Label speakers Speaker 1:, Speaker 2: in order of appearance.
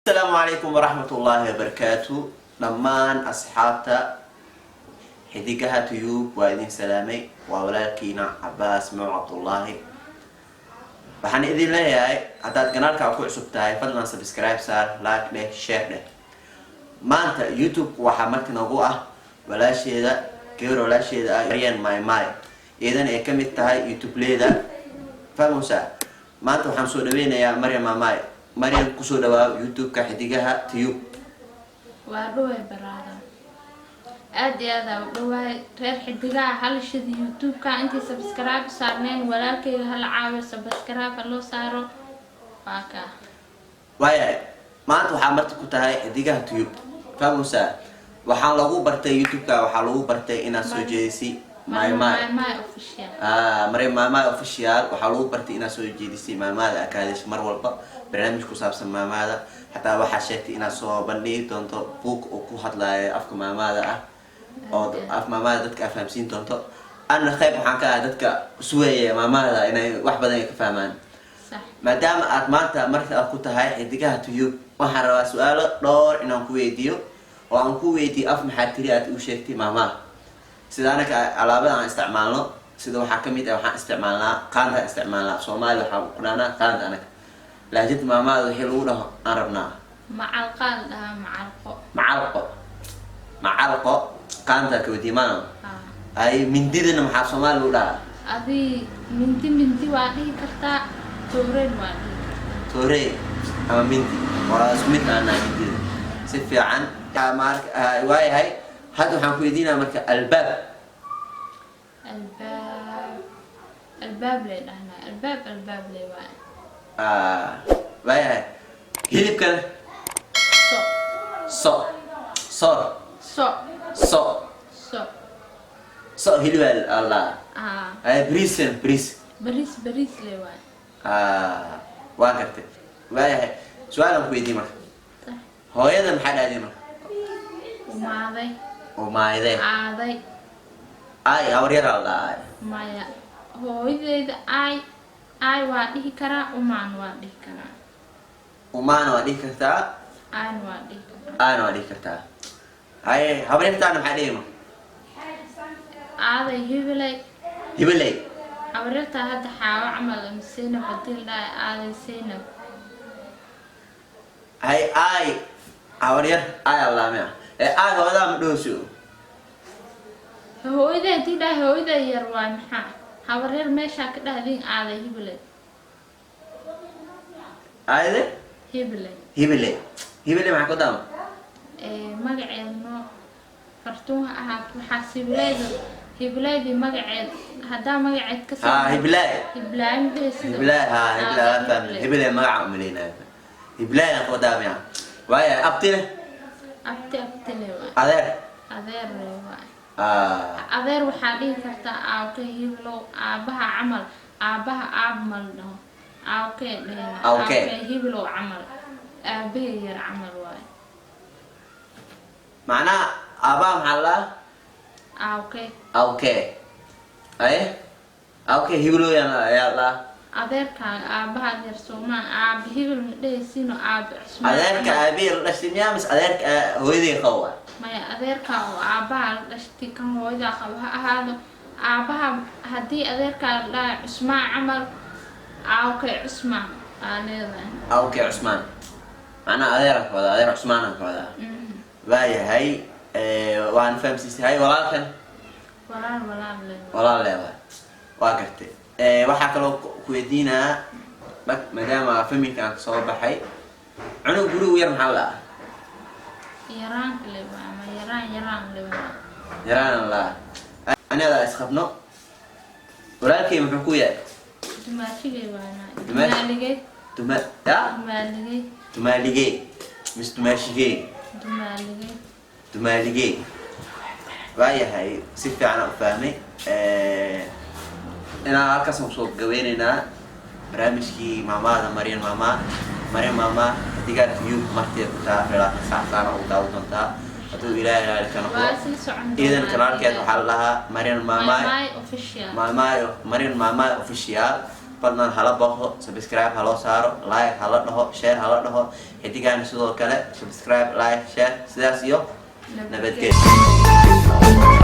Speaker 1: السلام عليكم ورحمة الله وبركاته. لمان أصحابتا حديقها تيوب وإذن سلامي وولكينا عباس مع عبد الله. waxaan idin leeyahay haddaad kanaalka ku cusub tahay fadlan subscribe saar, like leh, share leh. maanta youtube waxaa marti noogu ah walaasheeda Maryan Maymay, iyadana ay ka mid tahay youtube leeda famusa. maanta waxaan soo dhaweynayaa Maryan Maymay. Maryan kusoo dhawaa youtube ka xidigaha tiyub.
Speaker 2: waa dhaway baraada aad iyo aad u dhawaay reer xidigaha halshada youtube ka intii subscribe saarneen walaalkayga hal caawiyo subscribe loo saaro waaka
Speaker 1: waaya maanta waxaa marti ku tahay xidigaha tiyub famusa. waxaan lagu bartay youtube ka waxaa lagu bartay inaad soo jeedisi Maymay
Speaker 2: official.
Speaker 1: Maryan Maymay official waxaa lagu bartay inaad soo jeedisi maamada akaadish mar walba barnaamij ku saabsan maamada. hataa waxaa sheegtay inaad soo bandhigi doonto book oo ku hadlaya afka maamada ah oo af maamada dadka fahamsiin doonto. ana qayb waxaan ka ah dadka suweeya maamada inay wax badan ka fahmaan.
Speaker 2: sax
Speaker 1: maadaama aad maanta marka aad ku tahay xidigaha tiyub waxaan rabaa su'aalo dhowr inaan ku weydiiyo oo aan ku weydiiyo af maxaa tiri aad u sheegtay maamada. sida anaka alaabada aan isticmaalno sida waxaa kamid ah waxaan isticmaalnaa qaanda isticmaalnaa Soomaali waxaan ku dhahnaa qaanda anaka lahjad maamada wixii lagu dhaho aan rabnaa
Speaker 2: macalqaan
Speaker 1: macalqo qaanda ka wadiimaan ay mindidana maxaa Soomaali lagu dhahaa
Speaker 2: adi mindi waa dhihi kartaa tooreen waa dhihi kartaa
Speaker 1: toore ama mindi waa isku mid aan mindida si fiican waayahay. hadda waxaan ku weydiinaa marka albaab
Speaker 2: le dhahnaa albaab le waa
Speaker 1: waayahay. hilibkan so hilib allah
Speaker 2: bariis le waa
Speaker 1: waa gartay. waayahay su-aalan ku weydiin marka hooyada maxaa dhahday marka
Speaker 2: umaaday
Speaker 1: aaday ay habaryar alla ay
Speaker 2: maya hooyadeeda ay waa dhihi karaa umaan waa dhihi karaa
Speaker 1: umaana waa dhihi kartaa
Speaker 2: aan waa dhihi karaa
Speaker 1: aana waa dhihi kartaa. ay habaryartaana maxaa dhihi marka
Speaker 2: aaday
Speaker 1: hibiley
Speaker 2: habaryarta hadda xaawo camal Zainab hadii la aaday Zainab
Speaker 1: ay habaryar ay alla ma ay hooyada ma dhooso
Speaker 2: hooyada yar waa maxaa habaryar meesha ka dhahdeen aaday hibiley maxaa ku daam magaceedno fartuun ahaat waxaa hibileydi magaceed hadaa magaceed ka soo
Speaker 1: hibiley magaca umaleyna hibiley ku daam ya waaya abtile
Speaker 2: le waa
Speaker 1: adeer
Speaker 2: le waa adeer waxaa dhihi kartaa aawke hibilow aabaha camal aabaha aabmal dhaho aawke hibilow camal aabahe yar camal waay
Speaker 1: macnaha aabaha maxaa la aawke aawke hibilow ayaa la
Speaker 2: adeerkaaga aabaha yar Soomaan aaba hibil ma dhehaysiino aaba cusmaan
Speaker 1: adeerka aabihi la dhashay miyaa mise adeerka hooyadii qaba
Speaker 2: maya adeerka oo aabaha la dhashay kan hooyada qaba ha ahaado aabaha hadii adeerka la cusmaan camal aawke cusmaan aan leedahay
Speaker 1: aawke cusmaan macnaha adeerka wada adeer cusmaan ka wada waayahay. waan fahamsiisay walaalkan walaal leeyahay waa gartay. waxaa kaloo ku weydiinaa maadaama familkaan soo baxay cunug gurigu yar maxaa la yaraan la anaada isqabno walaalkay muxuu ku yahay dumaaligey waayahay si fiican u fahmay. inaan halkaas soo gabeynaynaa barnaamijkii maamada Maryan Maymay xidigaha tiyub martay ku tahay reerka saacana u daawo doontaa haduu ilaahay ka noqdo idan kanaalkeed waxaa la lahaa Maryan Maymay official fadlan hala baqo subscribe hala saaro like hala dhaho share hala dhaho xidigan sidoo kale subscribe like share sidaas iyo nabadgelyo